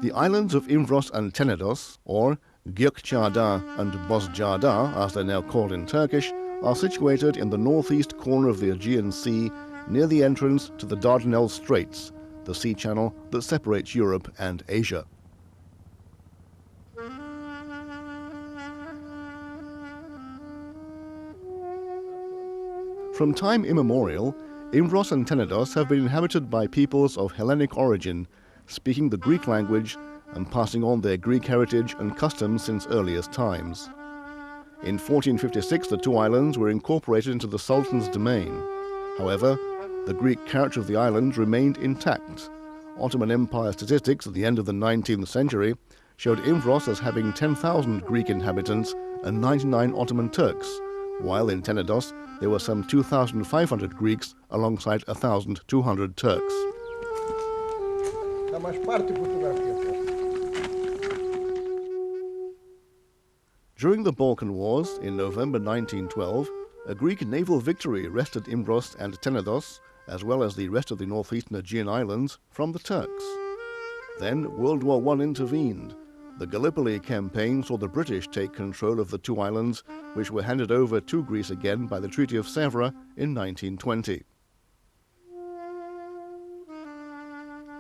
The islands of Ivros and Tenedos, or Gökçeada and Bozcaada as they're now called in Turkish, are situated in the northeast corner of the Aegean Sea near the entrance to the Dardanelles Straits, the sea channel that separates Europe and Asia. From time immemorial, Ivros and Tenedos have been inhabited by peoples of Hellenic origin, speaking the Greek language and passing on their Greek heritage and customs since earliest times. In 1456, the two islands were incorporated into the Sultan's domain. However, the Greek character of the island remained intact. Ottoman Empire statistics at the end of the 19th century showed Ivros as having 10,000 Greek inhabitants and 99 Ottoman Turks, while in Tenedos there were some 2,500 Greeks alongside 1,200 Turks. During the Balkan Wars in November 1912, a Greek naval victory wrested Ivros and Tenedos, as well as the rest of the northeastern Aegean islands, from the Turks. Then World War I intervened. The Gallipoli campaign saw the British take control of the two islands, which were handed over to Greece again by the Treaty of Sèvres in 1920.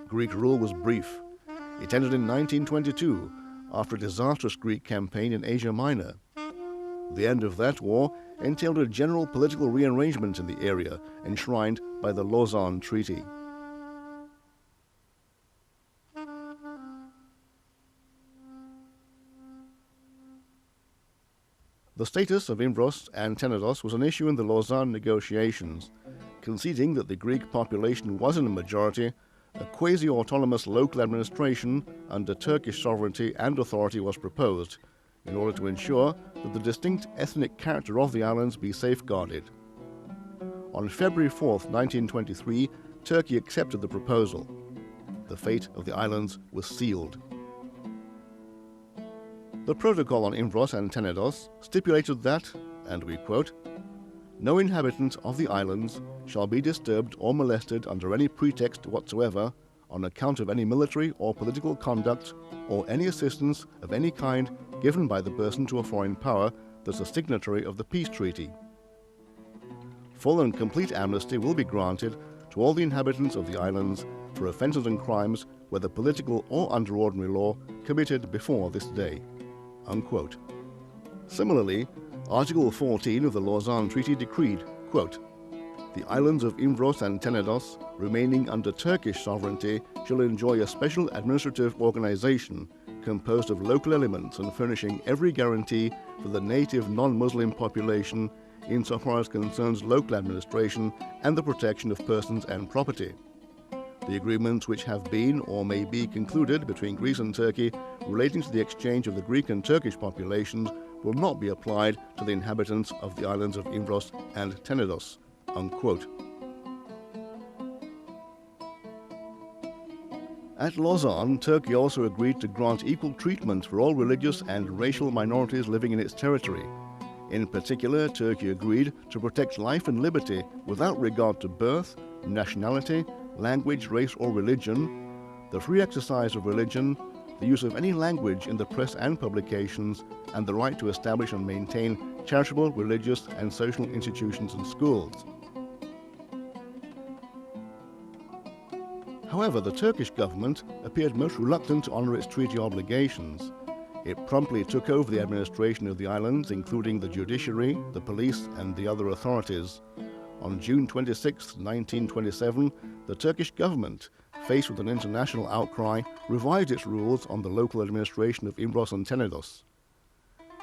Greek rule was brief. It ended in 1922, after a disastrous Greek campaign in Asia Minor. The end of that war entailed a general political rearrangement in the area, enshrined by the Lausanne Treaty. The status of Ivros and Tenedos was an issue in the Lausanne negotiations. Conceding that the Greek population was in a majority, a quasi-autonomous local administration under Turkish sovereignty and authority was proposed, in order to ensure that the distinct ethnic character of the islands be safeguarded. On February 4, 1923, Turkey accepted the proposal. The fate of the islands was sealed. The protocol on Ivros and Tenedos stipulated that, and we quote, "No inhabitant of the islands shall be disturbed or molested under any pretext whatsoever on account of any military or political conduct or any assistance of any kind given by the person to a foreign power that's a signatory of the peace treaty. Full and complete amnesty will be granted to all the inhabitants of the islands for offences and crimes, whether political or under ordinary law, committed before this day." Unquote. Similarly, Article 14 of the Lausanne Treaty decreed, quote, "The islands of Ivros and Tenedos, remaining under Turkish sovereignty, shall enjoy a special administrative organization composed of local elements and furnishing every guarantee for the native non-Muslim population insofar as concerns local administration and the protection of persons and property. The agreements which have been or may be concluded between Greece and Turkey relating to the exchange of the Greek and Turkish populations will not be applied to the inhabitants of the islands of Ivros and Tenedos." Unquote. At Lausanne, Turkey also agreed to grant equal treatment for all religious and racial minorities living in its territory. In particular, Turkey agreed to protect life and liberty without regard to birth, nationality, language, race, or religion, the free exercise of religion, the use of any language in the press and publications, and the right to establish and maintain charitable, religious, and social institutions and schools. However, the Turkish government appeared most reluctant to honor its treaty obligations. It promptly took over the administration of the islands, including the judiciary, the police, and the other authorities. On June 26, 1927, the Turkish government, faced with an international outcry, revised its rules on the local administration of Ivros and Tenedos.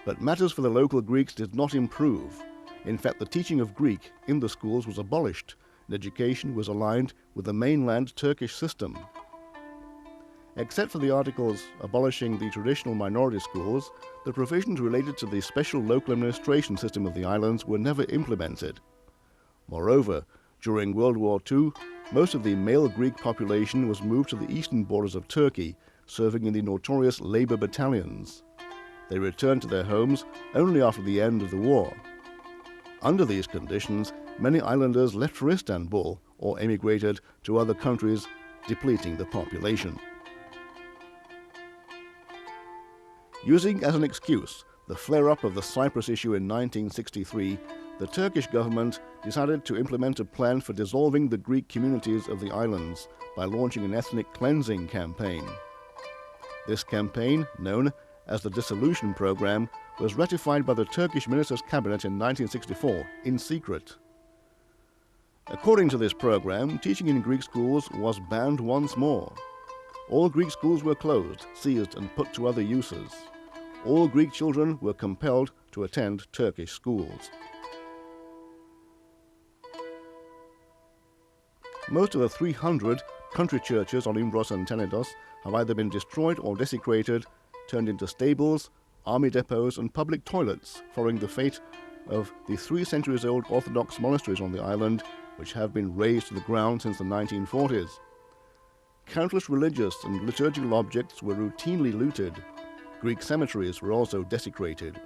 But matters for the local Greeks did not improve. In fact, the teaching of Greek in the schools was abolished, and education was aligned with the mainland Turkish system. Except for the articles abolishing the traditional minority schools, the provisions related to the special local administration system of the islands were never implemented. Moreover, during World War II, most of the male Greek population was moved to the eastern borders of Turkey, serving in the notorious labor battalions. They returned to their homes only after the end of the war. Under these conditions, many islanders left for Istanbul or emigrated to other countries, depleting the population. Using as an excuse the flare-up of the Cyprus issue in 1963, the Turkish government decided to implement a plan for dissolving the Greek communities of the islands by launching an ethnic cleansing campaign. This campaign, known as the Dissolution Program, was ratified by the Turkish Ministers' Cabinet in 1964 in secret. According to this program, teaching in Greek schools was banned once more. All Greek schools were closed, seized and put to other uses. All Greek children were compelled to attend Turkish schools. Most of the 300 country churches on Imbros and Tenedos have either been destroyed or desecrated, turned into stables, army depots and public toilets, following the fate of the 3 centuries-old Orthodox monasteries on the island, which have been razed to the ground since the 1940s. Countless religious and liturgical objects were routinely looted. Greek cemeteries were also desecrated.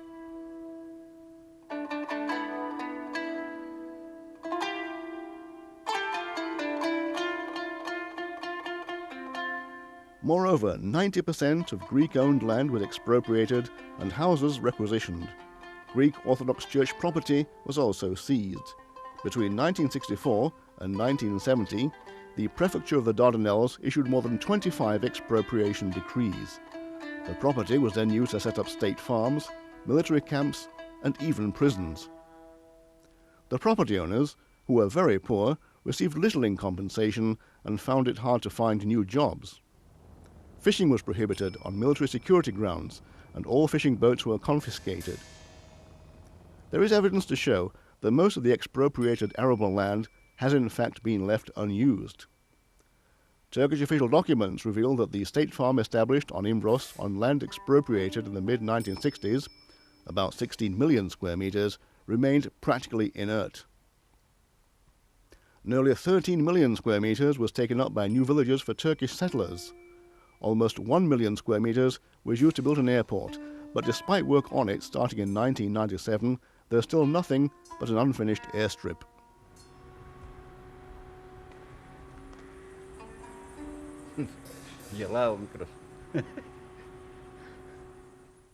Moreover, 90% of Greek-owned land was expropriated and houses requisitioned. Greek Orthodox Church property was also seized. Between 1964 and 1970, the Prefecture of the Dardanelles issued more than 25 expropriation decrees. The property was then used to set up state farms, military camps, and even prisons. The property owners, who were very poor, received little in compensation and found it hard to find new jobs. Fishing was prohibited on military security grounds, and all fishing boats were confiscated. There is evidence to show that most of the expropriated arable land has in fact been left unused. Turkish official documents reveal that the state farm established on Imbros on land expropriated in the mid-1960s, about 16 million square meters, remained practically inert. Nearly 13 million square meters was taken up by new villages for Turkish settlers. Almost 1 million square meters was used to build an airport, but despite work on it starting in 1997, there's still nothing but an unfinished airstrip.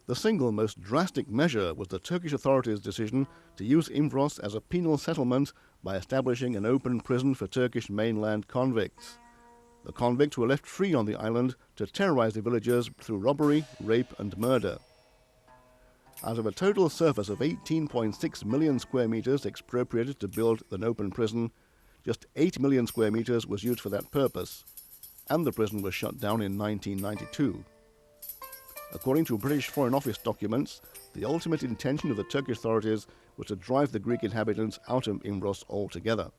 The single most drastic measure was the Turkish authorities' decision to use Imbros as a penal settlement by establishing an open prison for Turkish mainland convicts. The convicts were left free on the island to terrorize the villagers through robbery, rape and murder. Out of a total surface of 18.6 million square meters expropriated to build an open prison, just 8 million square meters was used for that purpose, and the prison was shut down in 1992. According to British Foreign Office documents, the ultimate intention of the Turkish authorities was to drive the Greek inhabitants out of Imbros altogether.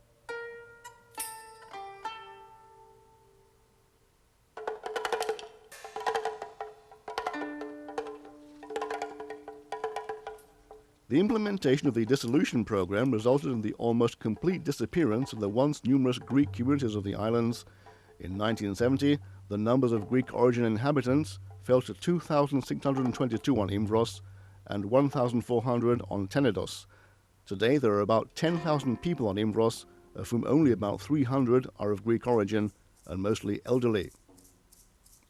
The implementation of the dissolution program resulted in the almost complete disappearance of the once numerous Greek communities of the islands. In 1970, the numbers of Greek origin inhabitants fell to 2,622 on Imbros and 1,400 on Tenedos. Today there are about 10,000 people on Imbros, of whom only about 300 are of Greek origin and mostly elderly.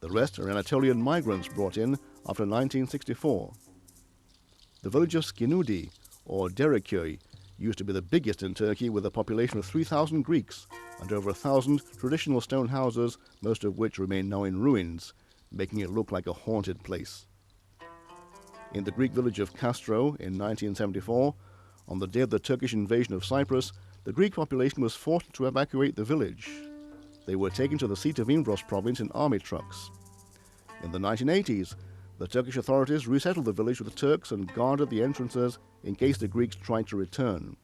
The rest are Anatolian migrants brought in after 1964. The village of Skinudi, or Dereköy, used to be the biggest in Turkey with a population of 3,000 Greeks and over 1,000 traditional stone houses, most of which remain now in ruins, making it look like a haunted place. In the Greek village of Castro in 1974, on the day of the Turkish invasion of Cyprus, the Greek population was forced to evacuate the village. They were taken to the seat of Imbros province in army trucks. In the 1980s, the Turkish authorities resettled the village with Turks and guarded the entrances in case the Greeks tried to return.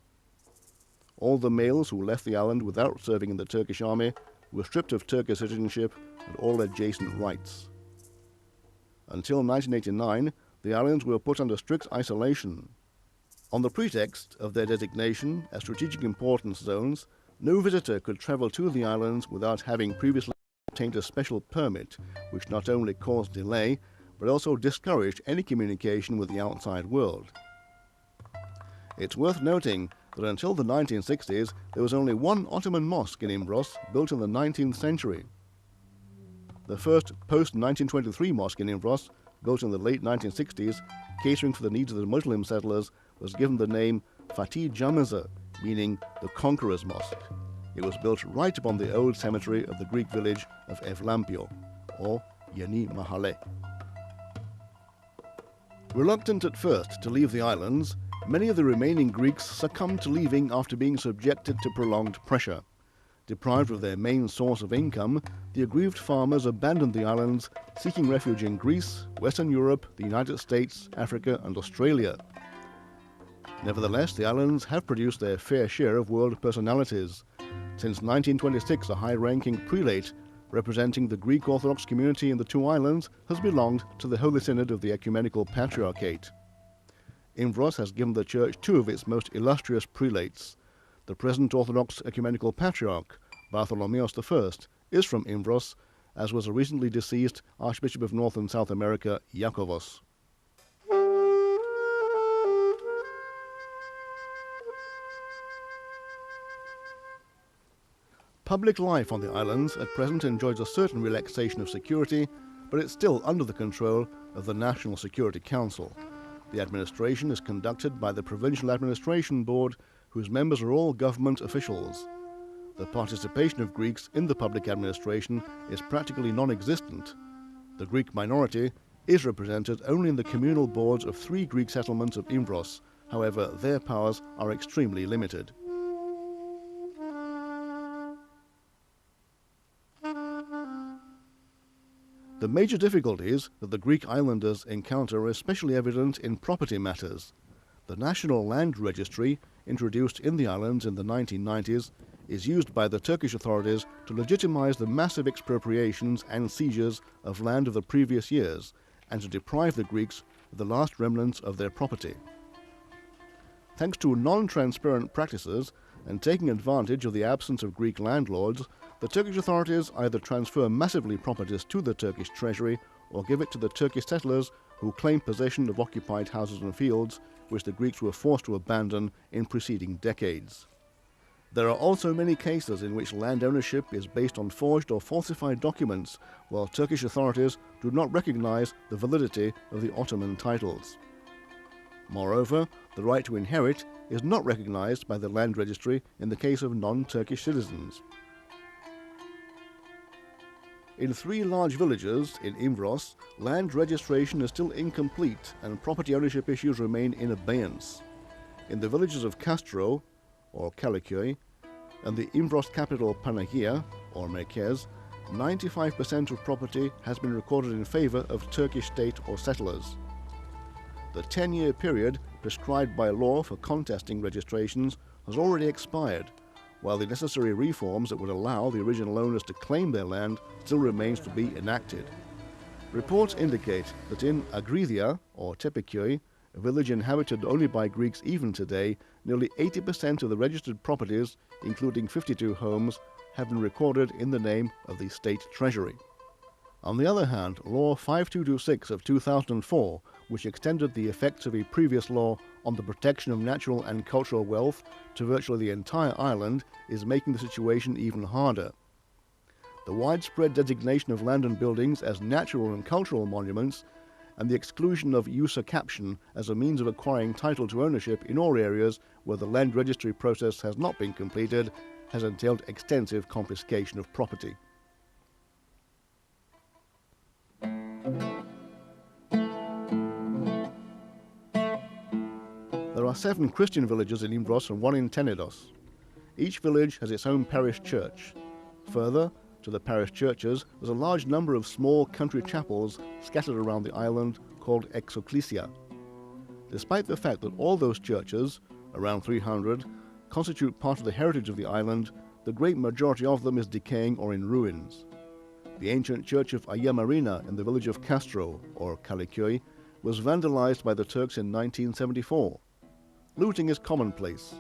All the males who left the island without serving in the Turkish army were stripped of Turkish citizenship and all adjacent rights. Until 1989, the islands were put under strict isolation. On the pretext of their designation as strategic importance zones, no visitor could travel to the islands without having previously obtained a special permit, which not only caused delay, but also discouraged any communication with the outside world. It's worth noting that until the 1960s, there was only one Ottoman mosque in Imbros, built in the 19th century. The first post-1923 mosque in Imbros, built in the late 1960s, catering for the needs of the Muslim settlers, was given the name Fatih Jamiza, meaning the Conqueror's Mosque. It was built right upon the old cemetery of the Greek village of Evlampio, or Yeni Mahalle. Reluctant at first to leave the islands, many of the remaining Greeks succumbed to leaving after being subjected to prolonged pressure. Deprived of their main source of income, the aggrieved farmers abandoned the islands, seeking refuge in Greece, Western Europe, the United States, Africa, and Australia. Nevertheless, the islands have produced their fair share of world personalities. Since 1926, a high-ranking prelate representing the Greek Orthodox community in the two islands has belonged to the Holy Synod of the Ecumenical Patriarchate. Ivros has given the Church two of its most illustrious prelates. The present Orthodox Ecumenical Patriarch, Bartholomeos I, is from Ivros, as was a recently deceased Archbishop of North and South America, Iakovos. Public life on the islands at present enjoys a certain relaxation of security, but it's still under the control of the National Security Council. The administration is conducted by the Provincial Administration Board, whose members are all government officials. The participation of Greeks in the public administration is practically non-existent. The Greek minority is represented only in the communal boards of 3 Greek settlements of Ivros. However, their powers are extremely limited. The major difficulties that the Greek islanders encounter are especially evident in property matters. The National Land Registry, introduced in the islands in the 1990s, is used by the Turkish authorities to legitimize the massive expropriations and seizures of land of the previous years and to deprive the Greeks of the last remnants of their property. Thanks to non-transparent practices and taking advantage of the absence of Greek landlords, the Turkish authorities either transfer massively properties to the Turkish treasury or give it to the Turkish settlers who claim possession of occupied houses and fields, which the Greeks were forced to abandon in preceding decades. There are also many cases in which land ownership is based on forged or falsified documents, while Turkish authorities do not recognize the validity of the Ottoman titles. Moreover, the right to inherit is not recognized by the land registry in the case of non-Turkish citizens. In 3 large villages in Ivros, land registration is still incomplete and property ownership issues remain in abeyance. In the villages of Castro, or Kalliköy, and the Ivros capital Panagia, or Merkez, 95% of property has been recorded in favor of Turkish state or settlers. The 10-year period prescribed by law for contesting registrations has already expired, while the necessary reforms that would allow the original owners to claim their land still remains to be enacted. Reports indicate that in Agridia, or Tepeköy, a village inhabited only by Greeks even today, nearly 80% of the registered properties, including 52 homes, have been recorded in the name of the state treasury. On the other hand, Law 5226 of 2004, which extended the effects of a previous law on the protection of natural and cultural wealth to virtually the entire island, is making the situation even harder. The widespread designation of land and buildings as natural and cultural monuments, and the exclusion of user caption as a means of acquiring title to ownership in all areas where the land registry process has not been completed, has entailed extensive confiscation of property. There are 7 Christian villages in Ivros and 1 in Tennessee. Each village has its own parish church. Further to the parish churches, there's a large number of small country chapels scattered around the island called exocclesia. Despite the fact that all those churches, around 300, constitute part of the heritage of the island, the great majority of them is decaying or in ruins. The ancient church of Ayia Marina in the village of Castro, or Kalliköy, was vandalized by the Turks in 1974. Looting is commonplace.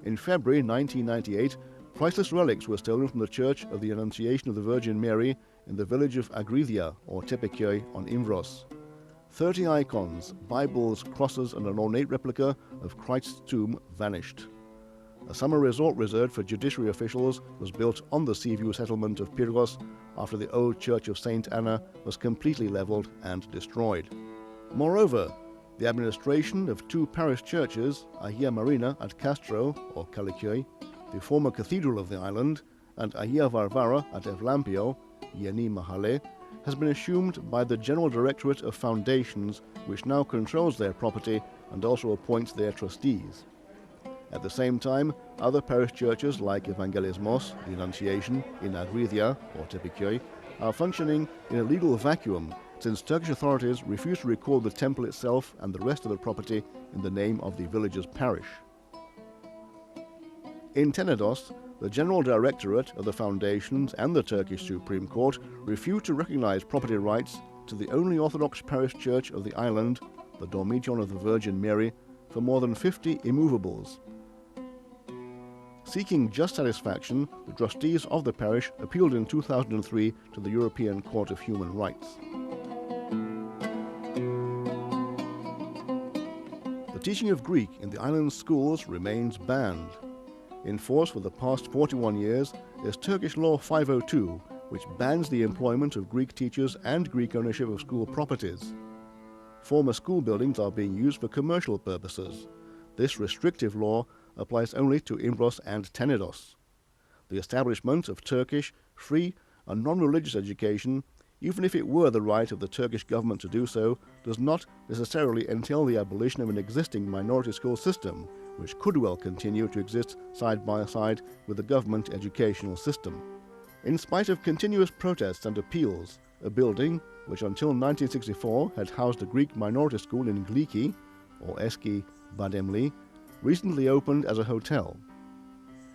In February 1998, priceless relics were stolen from the Church of the Annunciation of the Virgin Mary in the village of Agridia, or Tepeköy, on Ivros. 30 icons, Bibles, crosses, and an ornate replica of Christ's tomb vanished. A summer resort reserved for judiciary officials was built on the seaview settlement of Pyrgos after the old church of St. Anna was completely levelled and destroyed. Moreover, the administration of two parish churches, Ahia Marina at Castro, or Kalliköy, the former cathedral of the island, and Ahia Varvara at Evlampio, Yeni Mahale, has been assumed by the General Directorate of Foundations, which now controls their property and also appoints their trustees. At the same time, other parish churches like Evangelismos, the Annunciation, in Agrithia, or Tepiköy, are functioning in a legal vacuum since Turkish authorities refuse to record the temple itself and the rest of the property in the name of the village's parish. In Tennessee, the General Directorate of the Foundations and the Turkish Supreme Court refused to recognize property rights to the only Orthodox parish church of the island, the Dormition of the Virgin Mary, for more than 50 immovables. Seeking just satisfaction, the trustees of the parish appealed in 2003 to the European Court of Human Rights. The teaching of Greek in the island's schools remains banned. In force for the past 41 years is Turkish Law 502, which bans the employment of Greek teachers and Greek ownership of school properties. Former school buildings are being used for commercial purposes. This restrictive law applies only to Ivros and Tenedos. The establishment of Turkish, free and non-religious education, even if it were the right of the Turkish government to do so, does not necessarily entail the abolition of an existing minority school system, which could well continue to exist side by side with the government educational system. In spite of continuous protests and appeals, a building, which until 1964 had housed a Greek minority school in Gliki, or Eski Bademli, recently opened as a hotel.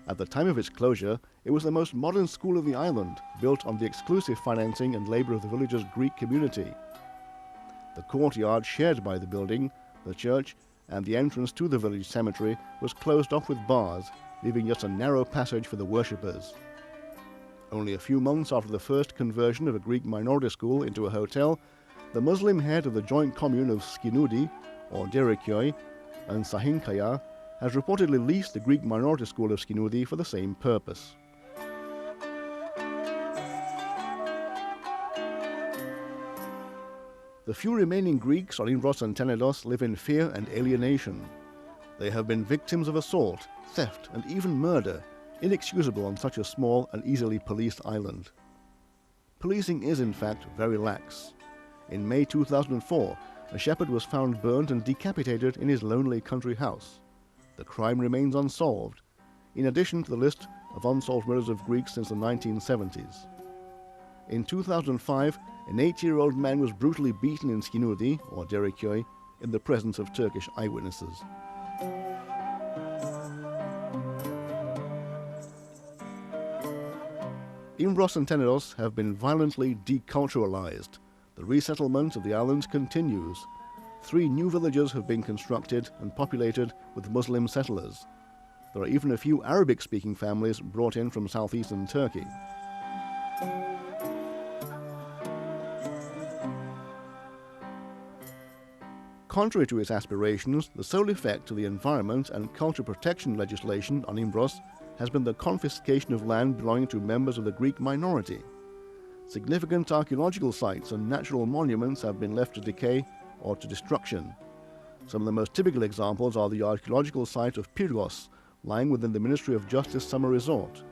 At the time of its closure, it was the most modern school of the island, built on the exclusive financing and labor of the village's Greek community. The courtyard shared by the building, the church, and the entrance to the village cemetery was closed off with bars, leaving just a narrow passage for the worshippers. Only a few months after the first conversion of a Greek minority school into a hotel, the Muslim head of the joint commune of Skinudi, or Deriköy, and Sahinkaya, has reportedly leased the Greek minority school of Skinudi for the same purpose. The few remaining Greeks on Ivros and Tenedos live in fear and alienation. They have been victims of assault, theft, and even murder, inexcusable on such a small and easily policed island. Policing is, in fact, very lax. In May 2004, a shepherd was found burned and decapitated in his lonely country house. The crime remains unsolved, in addition to the list of unsolved murders of Greeks since the 1970s. In 2005, an 8-year-old man was brutally beaten in Skinudi, or Deriköy, in the presence of Turkish eyewitnesses. Ivros and Tenedos have been violently deculturalized. The resettlement of the islands continues. 3 new villages have been constructed and populated with Muslim settlers. There are even a few Arabic-speaking families brought in from southeastern Turkey. Contrary to its aspirations, the sole effect of the environment and culture protection legislation on Ivros has been the confiscation of land belonging to members of the Greek minority. Significant archaeological sites and natural monuments have been left to decay or to destruction. Some of the most typical examples are the archaeological site of Pyrgos, lying within the Ministry of Justice summer resort,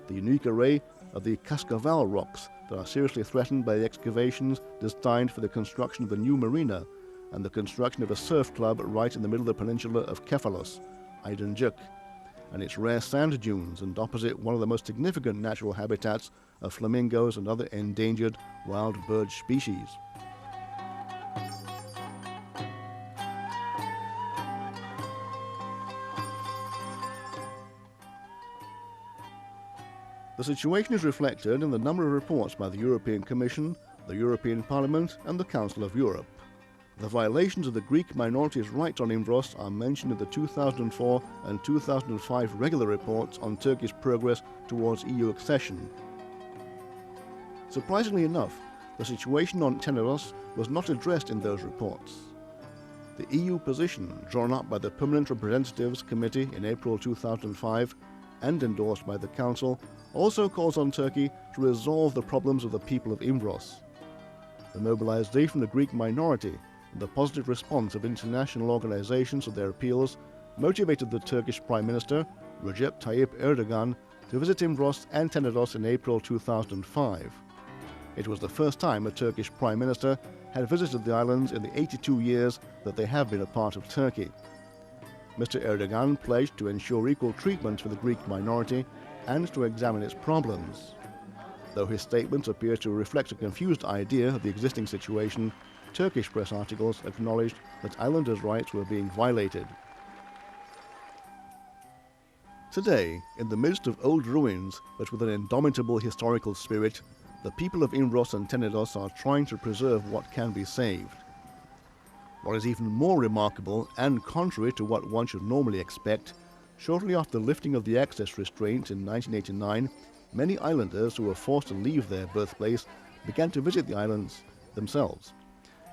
the unique array of the Cascavel rocks that are seriously threatened by the excavations designed for the construction of the new marina, and the construction of a surf club right in the middle of the peninsula of Kefalos, Aydınjuk, and its rare sand dunes, and opposite one of the most significant natural habitats of flamingos and other endangered wild bird species. The situation is reflected in the number of reports by the European Commission, the European Parliament, and the Council of Europe. The violations of the Greek minority's rights on Ivros are mentioned in the 2004 and 2005 regular reports on Turkey's progress towards EU accession. Surprisingly enough, the situation on Tenedos was not addressed in those reports. The EU position, drawn up by the Permanent Representatives Committee in April 2005, and endorsed by the Council, also calls on Turkey to resolve the problems of the people of Imbros. The mobilization of the Greek minority and the positive response of international organizations to their appeals motivated the Turkish Prime Minister, Recep Tayyip Erdogan, to visit Imbros and Tenedos in April 2005. It was the first time a Turkish Prime Minister had visited the islands in the 82 years that they have been a part of Turkey. Mr. Erdogan pledged to ensure equal treatment for the Greek minority and to examine its problems. Though his statements appear to reflect a confused idea of the existing situation, Turkish press articles acknowledged that islanders' rights were being violated. Today, in the midst of old ruins but with an indomitable historical spirit, the people of Imbros and Tenedos are trying to preserve what can be saved. What is even more remarkable, and contrary to what one should normally expect, shortly after the lifting of the access restraint in 1989, many islanders who were forced to leave their birthplace began to visit the islands themselves.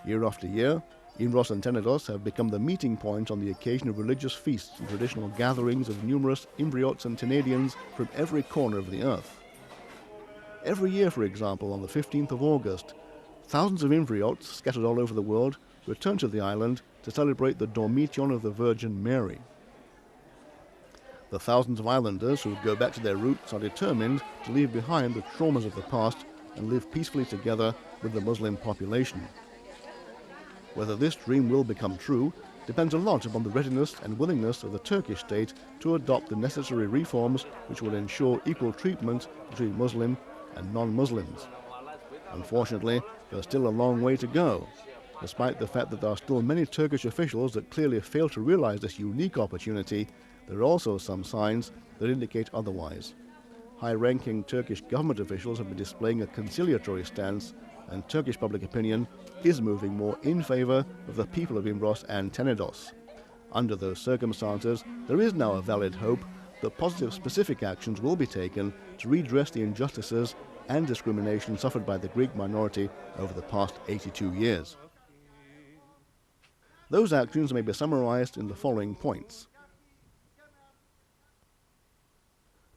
Year after year, Imbros and Tenedos have become the meeting point on the occasion of religious feasts and traditional gatherings of numerous Imbriots and Tenedians from every corner of the earth. Every year, for example, on the 15th of August, thousands of Imbriots scattered all over the world return to the island to celebrate the Dormition of the Virgin Mary. The thousands of islanders who go back to their roots are determined to leave behind the traumas of the past and live peacefully together with the Muslim population. Whether this dream will become true depends a lot upon the readiness and willingness of the Turkish state to adopt the necessary reforms which will ensure equal treatment between Muslim and non-Muslims. Unfortunately, there's still a long way to go. Despite the fact that there are still many Turkish officials that clearly fail to realize this unique opportunity, there are also some signs that indicate otherwise. High-ranking Turkish government officials have been displaying a conciliatory stance, and Turkish public opinion is moving more in favor of the people of Imbros and Tenedos. Under those circumstances, there is now a valid hope that positive specific actions will be taken to redress the injustices and discrimination suffered by the Greek minority over the past 82 years. Those actions may be summarized in the following points.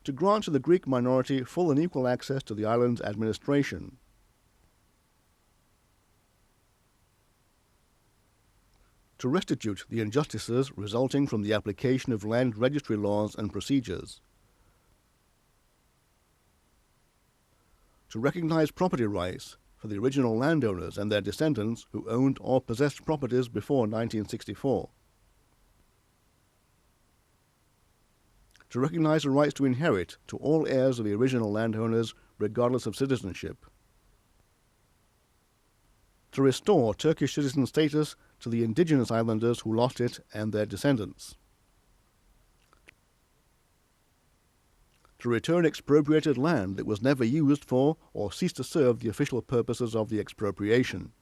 To grant to the Greek minority full and equal access to the island's administration. To restitute the injustices resulting from the application of land registry laws and procedures. To recognize property rights for the original landowners and their descendants who owned or possessed properties before 1964. To recognize the rights to inherit to all heirs of the original landowners regardless of citizenship. To restore Turkish citizen status to the indigenous islanders who lost it and their descendants. To return expropriated land that was never used for or ceased to serve the official purposes of the expropriation.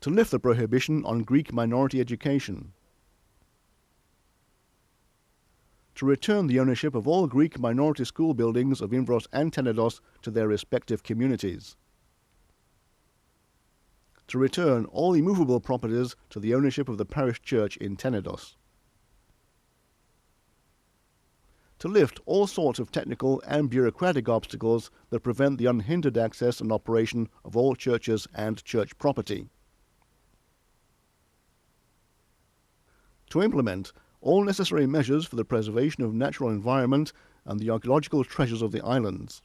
To lift the prohibition on Greek minority education. To return the ownership of all Greek minority school buildings of Imbros and Tenedos to their respective communities. To return all immovable properties to the ownership of the parish church in Tenedos. To lift all sorts of technical and bureaucratic obstacles that prevent the unhindered access and operation of all churches and church property. To implement all necessary measures for the preservation of natural environment and the archaeological treasures of the islands.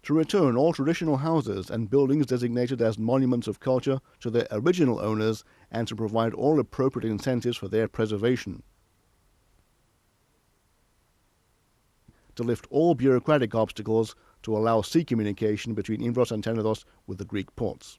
To return all traditional houses and buildings designated as monuments of culture to their original owners and to provide all appropriate incentives for their preservation. To lift all bureaucratic obstacles to allow sea communication between Imbros and Tenedos with the Greek ports.